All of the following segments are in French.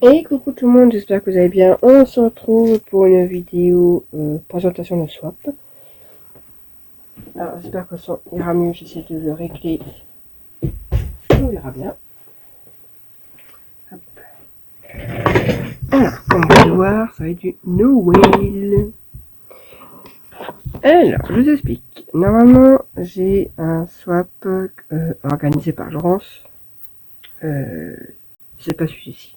Et coucou tout le monde, j'espère que vous allez bien. On se retrouve pour une vidéo présentation de swap. Alors j'espère que le son ira mieux, j'essaie de le régler. On verra bien. Hop. Alors, comme vous pouvez voir, ça va être du No Whale. Alors, je vous explique. Normalement, j'ai un swap organisé par Laurence. C'est pas celui-ci.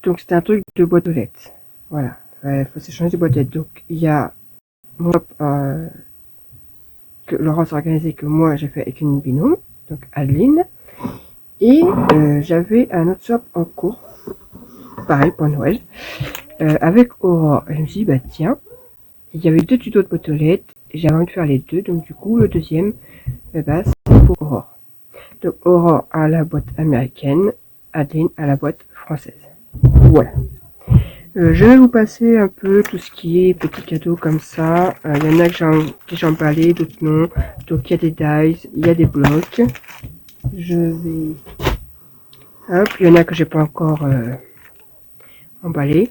Donc c'était un truc de boîte aux lettres. Voilà, il faut s'échanger de boîte aux lettres. Donc il y a mon swap que Laurence a organisé, que moi j'ai fait avec une binôme, donc Adeline. Et j'avais un autre swap en cours, pareil pour Noël, avec Aurore. Et je me suis dit, bah tiens, il y avait deux tutos de boîte aux lettres, j'avais envie de faire les deux, donc du coup le deuxième, bah, c'est pour Aurore. Donc Aurore à la boîte américaine, Adeline à la boîte française. Voilà. Je vais vous passer un peu tout ce qui est petits cadeaux comme ça. Il y en a que j'ai emballé, d'autres non. Donc il y a des dice, il y a des blocs. Je vais... Hop, il y en a que j'ai pas encore emballé.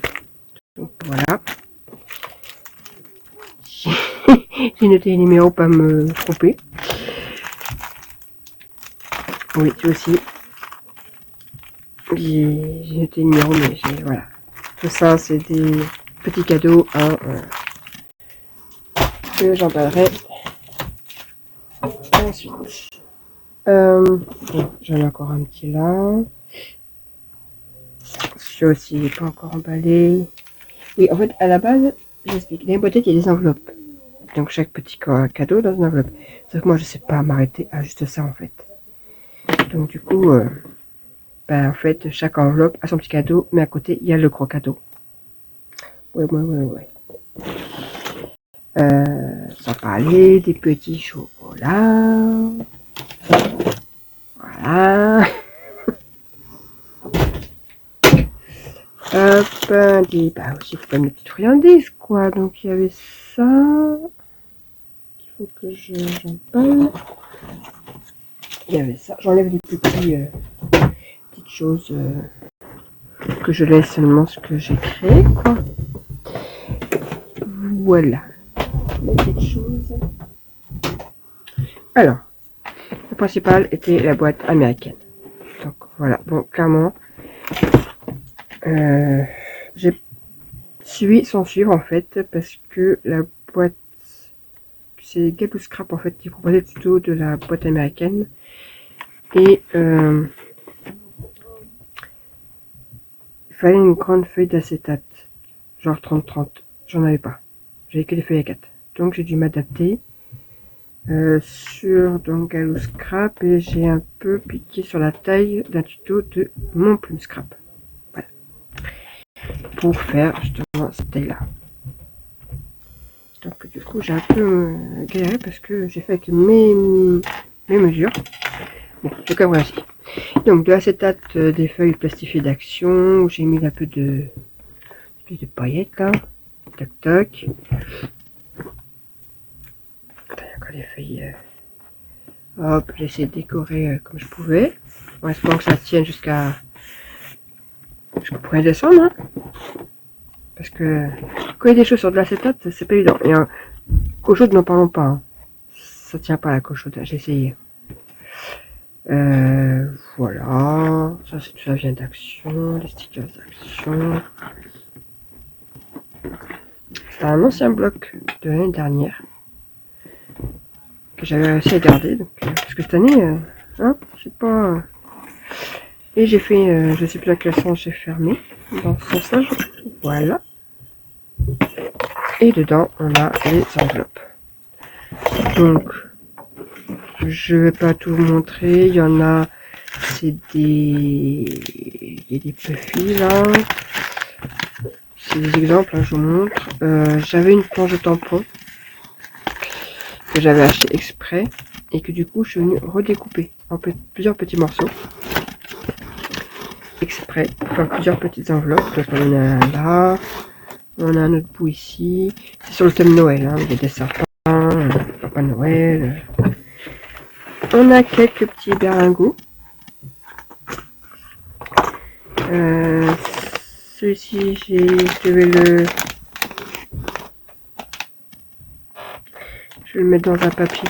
Donc voilà. J'ai noté les numéros pour pas me tromper. Oui, tu aussi. J'ai noté les numéros, mais voilà. Tout ça, c'est des petits cadeaux hein, que j'emballerai ensuite. Bon, j'en ai encore un petit là. Celui-là aussi, il n'est pas encore emballé. Oui, en fait, à la base, j'explique. Dans les boîtes, il y a des enveloppes. Donc, chaque petit cadeau dans une enveloppe. Sauf que moi, je sais pas m'arrêter à juste ça, en fait. Donc, du coup, en fait, chaque enveloppe a son petit cadeau, mais à côté, il y a le gros cadeau. Ouais. Sans parler des petits chocolats. Voilà. Hop, bah aussi, il faut pas une petite friandise, quoi. Donc, il y avait ça. Il faut que j'emballe. Il y avait ça. J'enlève les petites choses que je laisse seulement ce que j'ai créé, quoi. Voilà. Les petites choses. Alors, le principal était la boîte américaine. Donc, voilà. Bon, clairement, j'ai suivi sans suivre, en fait, parce que la boîte, c'est Gaboo Scrap, en fait, qui proposait le tuto de la boîte américaine. Et il fallait une grande feuille d'acétate, genre 30-30. J'en avais pas. J'avais que des feuilles à 4. Donc j'ai dû m'adapter sur donc Gaboo Scrap et j'ai un peu piqué sur la taille d'un tuto de mon plume scrap. Voilà. Pour faire justement cette taille-là. Donc du coup j'ai un peu galéré parce que j'ai fait avec mes mesures. Bon, en tout cas voilà. Donc de l'acétate, des feuilles plastifiées d'action où j'ai mis un peu de paillettes là. Toc toc. Il y a encore des feuilles. Hop, j'ai essayé de décorer comme je pouvais. En espérant que ça tienne jusqu'à jusqu'au 1er décembre. Hein. Parce que quand il y a des choses sur de l'acétate, c'est pas évident. Et cochode, n'en parlons pas. Hein. Ça tient pas la cochode, j'ai essayé. Voilà. Ça vient d'action, les stickers d'action. C'est un ancien bloc de l'année dernière que j'avais réussi à garder. Donc, parce que cette année, hein, c'est pas. Et j'ai fait, je sais plus à quel sens j'ai fermé. Dans ce sens-là, voilà. Et dedans, on a les enveloppes. Donc, je vais pas tout vous montrer. Il y en a, c'est des. Il y a des puffy là. C'est des exemples, hein, je vous montre. J'avais une planche de tampon que j'avais acheté exprès et que du coup je suis venu redécouper en plusieurs petits morceaux exprès pour faire plusieurs petites enveloppes. Donc on en a un là, on a un autre bout ici. C'est sur le thème Noël, hein. Il y a des sapins, Papa Noël. On a quelques petits berlingots. Celui-ci, je vais le mettre dans un papier.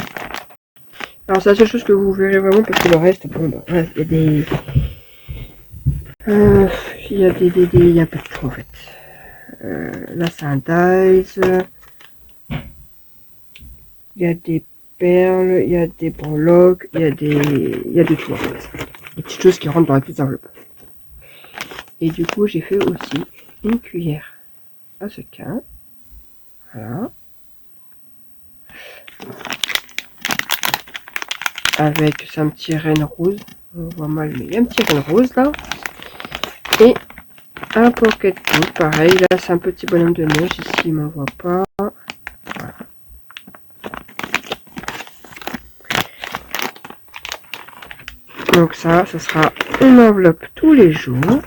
Alors c'est la seule chose que vous verrez vraiment, parce que le reste, bon, bah, il y a des... il y a il y a un peu de tout en fait. Là c'est un dice. Il y a des perles, il y a des breloques, il y a de tout en fait. Des petites choses qui rentrent dans la petite enveloppe. Et du coup j'ai fait aussi une cuillère à sequin. Voilà. Avec un petit renne rose. On voit mal, mais il y a un petit renne rose là. Et un pocket book, pareil. Là, c'est un petit bonhomme de neige. Ici, il m'en voit pas. Voilà. Donc ça sera une enveloppe tous les jours.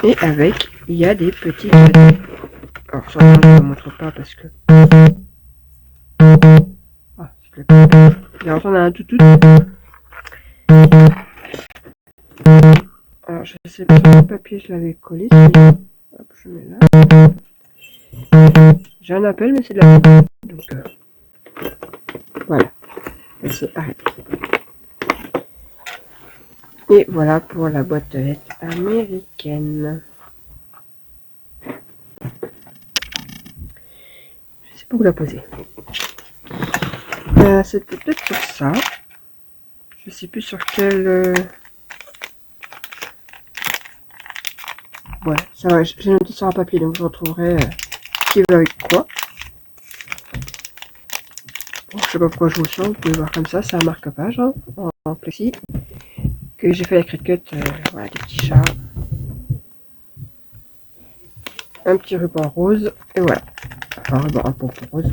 Et avec, il y a des petits cadeaux. Alors ça, je ne vous montre pas parce que... Ah, c'est le... Alors, on a un toutou. Alors, je sais pas, le papier, je l'avais collé. Hop, je mets là. J'ai un appel, mais c'est de la... Donc, voilà. Elle s'est arrêtée. Et voilà pour la boîte aux lettres américaine. Je sais pas où la poser. C'était peut-être sur ça. Je sais plus sur quel... Ouais, ça va, j'ai noté sur un papier, donc je retrouverai qui va avec quoi. Bon, je sais pas pourquoi je vous sens, vous pouvez voir comme ça, c'est un marque-page hein, en plexi. Que j'ai fait avec Cricut, voilà, des petits chats. Un petit ruban rose, et voilà. Enfin, ruban, un pompon rose.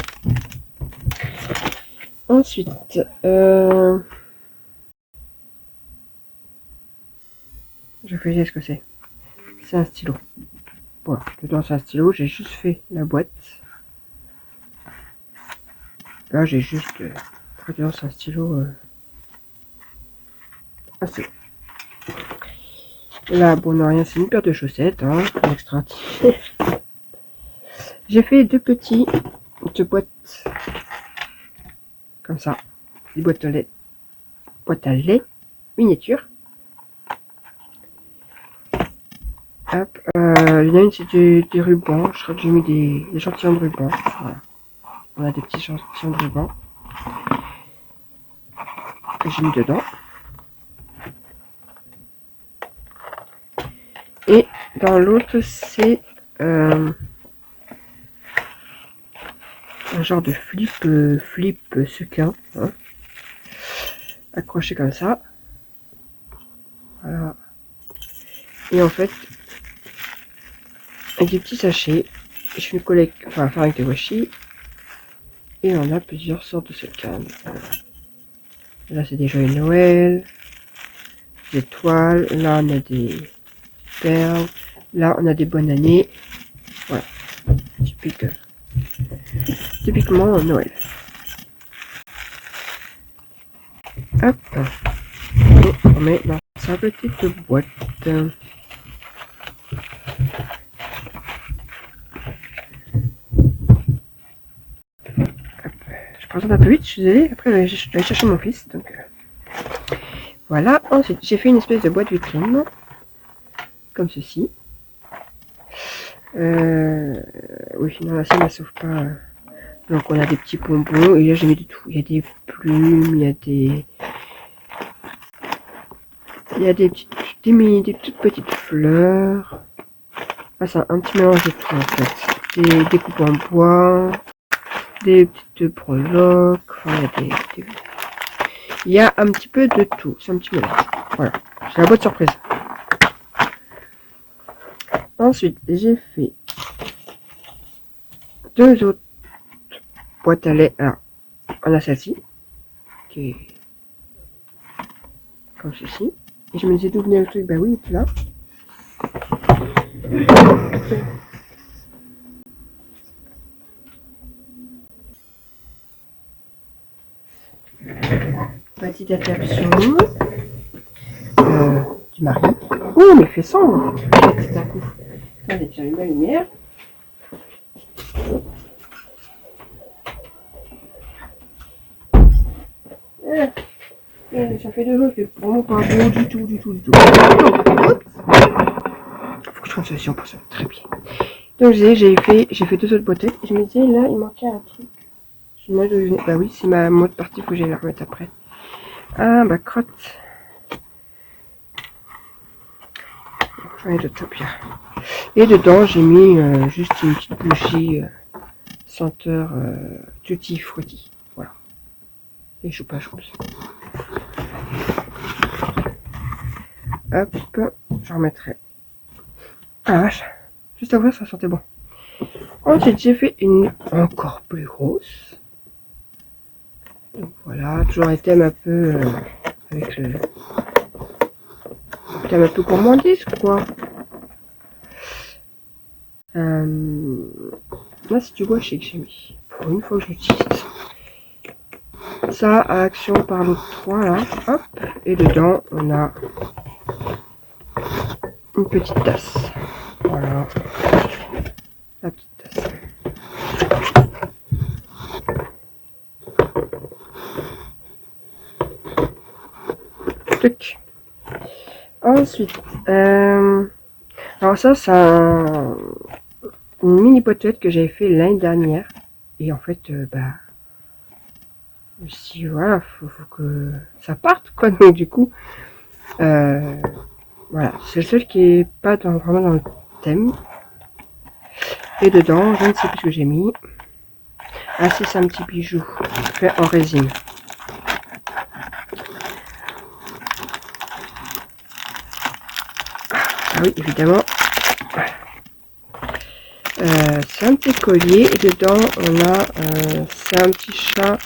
Ensuite, je vais dire ce que c'est. C'est un stylo. Voilà, dedans c'est un stylo, j'ai juste fait la boîte. Là, j'ai juste... dedans c'est un stylo... assez. Là, bon, non, rien, c'est une paire de chaussettes, hein, extra. J'ai fait deux boîtes, comme ça, des boîtes à lait, miniature. Hop, il y en a une, c'est des rubans, je crois que j'ai mis des échantillons de rubans, voilà. On a des petits échantillons de rubans que j'ai mis dedans. Et dans l'autre, c'est un genre de flip sequin, hein, accroché comme ça. Voilà. Et en fait, avec des petits sachets, je fais une collecte, enfin faire avec des washi. Et on a plusieurs sortes de sequins. Là, c'est des joyeux de Noël, des étoiles. Là, on a des perles. Là, on a des bonnes années. Voilà. Typiquement Noël. Hop. Et on met dans sa petite boîte. Je présente un peu vite, je suis désolée. Après, je vais aller chercher mon fils. Donc, voilà. Ensuite, j'ai fait une espèce de boîte vitrine. Comme ceci. Oui, non, la scène ne sauve pas. Donc, on a des petits bonbons. Et là, j'ai mis de tout. Il y a des plumes, il y a des... Il y a des toutes petites fleurs. Ah, c'est un petit mélange de tout en fait. Des découpes en bois, des petites breloques. Enfin, il y a un petit peu de tout. C'est un petit mélange. Voilà. C'est la boîte surprise. Ensuite, j'ai fait deux autres boîtes à lait. Alors, on a celle-ci qui est comme ceci. Et je me disais d'où venait le truc. Bah oui, il est là. Petite attraction. petit mari. Oh, mais il fait sombre d'un coup. Allez, j'allume la lumière. Ça fait 2 jours, il fait vraiment pas beau du tout. Faut que je trouve une solution pour ça. Très bien. Donc j'ai fait 2 autres boîtes. Je me disais là, il manquait un truc. Je me demandais, bah oui, c'est ma mode partie, faut que j'aille la remettre après. Ah bah crotte. J'en ai d'autres bien. Et dedans j'ai mis juste une petite bougie senteur tutti frutti. Voilà. Et choupa choups. Hop, je remettrai. Ah vache, juste à ouvrir ça sentait bon. Ensuite j'ai fait une encore plus grosse. Donc voilà, toujours un thème un peu avec le thème un peu gourmandise quoi. Là c'est du gouache que j'ai mis. Pour une fois que j'utilise. Ça à action par l'autre 3 là. Hop. Et dedans on a une petite tasse. Voilà. La petite tasse. Truc. Ensuite, alors ça c'est une mini potelette que j'avais fait l'année dernière. Et en fait, bah, si voilà, faut que ça parte quoi. Donc du coup, voilà, c'est le seul qui est pas vraiment dans le thème. Et dedans, je ne sais plus ce que j'ai mis. Ah si, c'est un petit bijou fait en résine. Ah oui, évidemment. C'est un petit collier et dedans on a c'est un petit chat.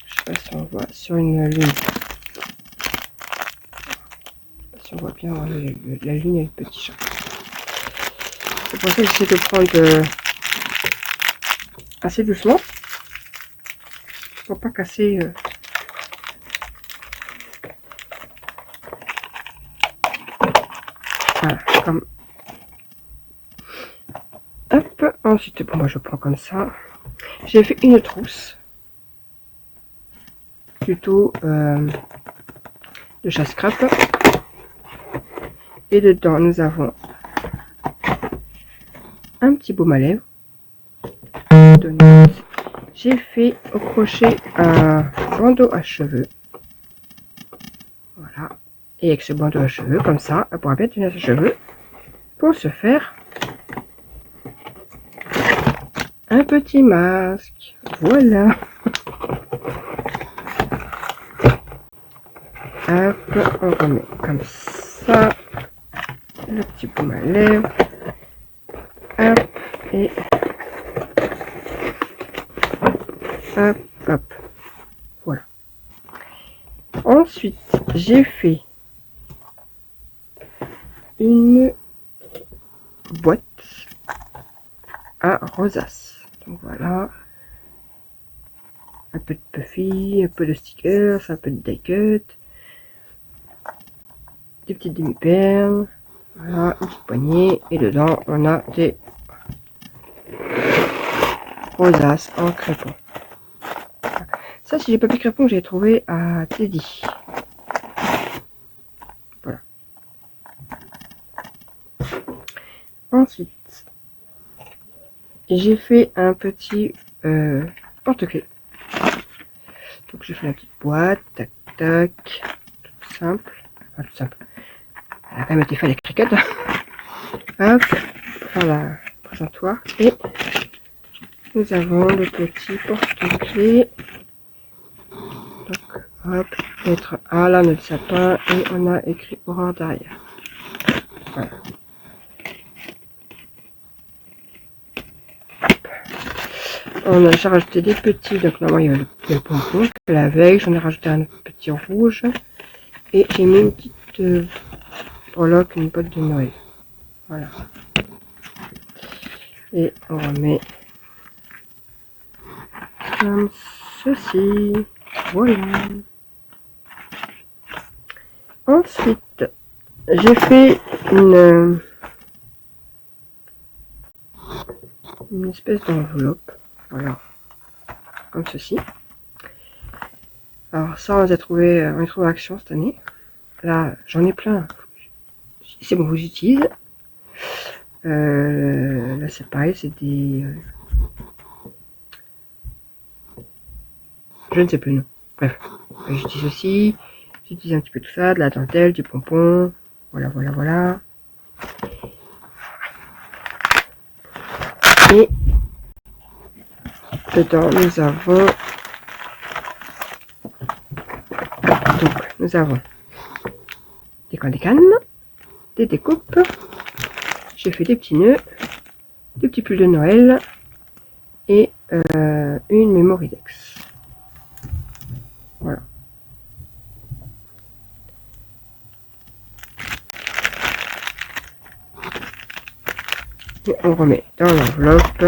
Je sais pas si on voit sur une lune. Je sais pas si on voit bien la lune et le petit chat. C'est pour ça que j'essaie de prendre assez doucement pour pas casser. Voilà, comme. Hop, ensuite, bon, moi je prends comme ça. J'ai fait une trousse. Plutôt de chasse scrap. Et dedans, nous avons un petit baume à lèvres. J'ai fait au crochet un bandeau à cheveux. Voilà. Et avec ce bandeau à cheveux, comme ça, elle pourra bien tenir ses cheveux pour se faire un petit masque. Voilà. Hop, on remet comme ça le petit baume à lèvres. Hop, et hop, hop. Voilà. Ensuite, j'ai fait une boîte à rosaces. Donc voilà. Un peu de puffy, un peu de stickers, un peu de die cut. Des petites demi-perles. Voilà, une petite poignée. Et dedans, on a des rosaces en crépon. Ça, si j'ai pas pu crépon, j'ai trouvé à Teddy. Voilà. Ensuite, j'ai fait un petit porte-clés. Donc j'ai fait la petite boîte, tac tac, tout simple. Enfin, tout simple. Elle a quand même été faite avec cricket. Hop, voilà, présentoir. Et nous avons le petit porte-clés. Donc, hop, lettre A, là, notre sapin, et on a écrit Aurore derrière. Voilà. On a déjà rajouté des petits, donc normalement il y a le pompon, la veille, j'en ai rajouté un petit rouge, et j'ai mis une petite breloque, une botte de Noël. Voilà. Et on remet comme ceci. Voilà. Ensuite, j'ai fait une espèce d'enveloppe, voilà, comme ceci. Alors ça, on les a trouvé Action cette année. Là, j'en ai plein. C'est bon, j'utilise. Là, c'est pareil, c'est des... je ne sais plus, non. Bref, j'utilise aussi. J'utilise un petit peu tout ça, de la dentelle, du pompon. Voilà, voilà, voilà. Et dedans, nous avons... Donc, nous avons des cannes, des découpes. J'ai fait des petits nœuds, des petits pulls de Noël et une Mémoridex. Voilà. Et on remet dans l'enveloppe.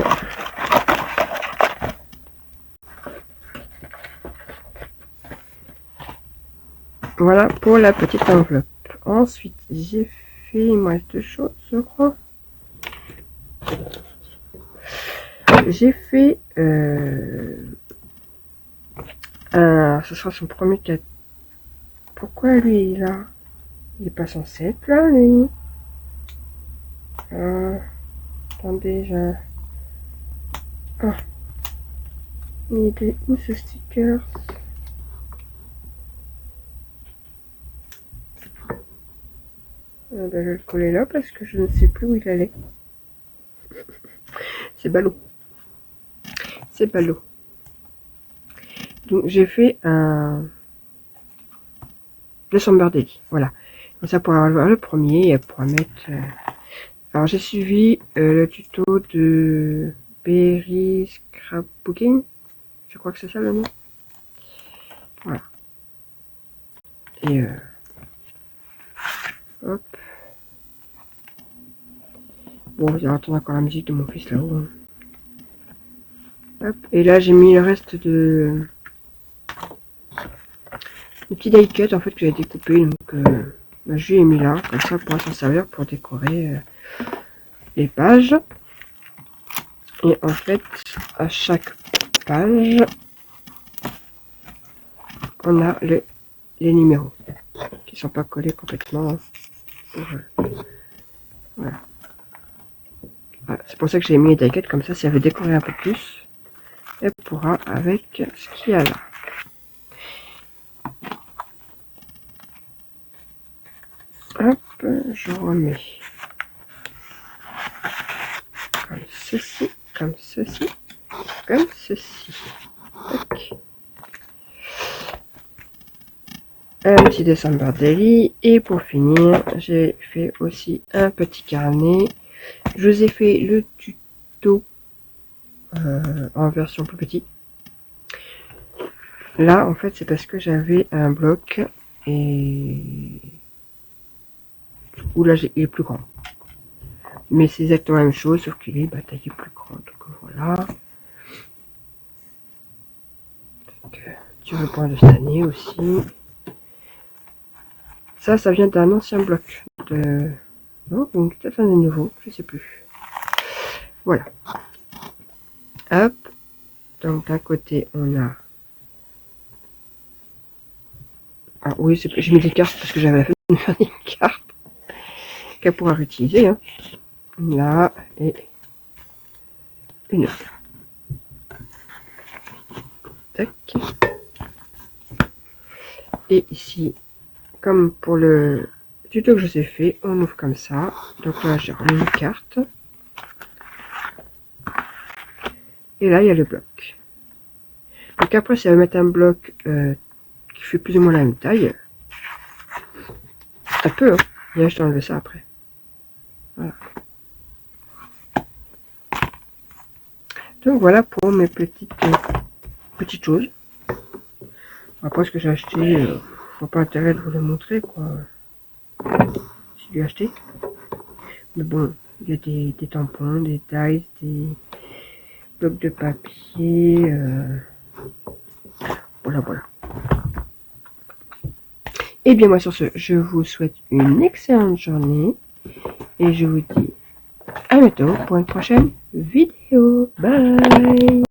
Voilà pour la petite enveloppe. Ensuite, j'ai fait, il me reste deux choses, je crois. J'ai fait ce sera son premier cadeau. Pourquoi lui il est là? Il est pas censé être là, lui. Attendez, j'ai... Ah. Il était où ce sticker? Ben, je vais le coller là parce que je ne sais plus où il allait. C'est ballot. C'est ballot. Donc j'ai fait un December Daily. Voilà. Comme ça pour avoir le premier, elle pourra mettre... Alors j'ai suivi le tuto de Berry Scrapbooking. Je crois que c'est ça le nom. Voilà. Et hop. Bon, vous allez entendre encore la musique de mon fils là-haut. Hop. Et là j'ai mis le reste de petits die cut en fait que j'ai découpé. Donc bah, je lui ai mis là, comme ça on pourra s'en servir pour décorer les pages. Et en fait, à chaque page, on a les numéros qui sont pas collés complètement. Voilà. Voilà. C'est pour ça que j'ai mis les die cut, comme ça si elle veut décorer un peu plus, elle pourra avec ce qu'il y a là. Hop, je remets comme ceci, comme ceci, comme ceci. Tac. Un petit December Daily. Et pour finir, j'ai fait aussi un petit carnet. Je vous ai fait le tuto en version plus petit. Là, en fait, c'est parce que j'avais un bloc et où là, il est plus grand. Mais c'est exactement la même chose, sauf qu'il est taillé plus grand. Donc voilà. Tu veux point de cette année aussi. Ça vient d'un ancien bloc. Non, donc peut-être un nouveau, je sais plus. Voilà. Hop. Donc d'un côté, on a... Ah oui, j'ai mis des cartes parce que j'avais la flemme de faire des cartes qu'elle pourra réutiliser. Hein. Là, et une autre. Tac. Et ici, comme pour le tuto que je vous ai fait, on ouvre comme ça. Donc là, j'ai remis une carte. Et là, il y a le bloc. Donc après, ça va mettre un bloc qui fait plus ou moins la même taille. Un peu, hein. Et là, je t'enlève ça après. Voilà. Donc voilà pour mes petites choses. Après, ce que j'ai acheté, je vois pas intérêt de vous le montrer, quoi. J'ai dû acheter. Mais bon, il y a des tampons, des tailles, des blocs de papier. Voilà, voilà. Et bien moi sur ce, je vous souhaite une excellente journée et je vous dis à bientôt pour une prochaine vidéo. Bye.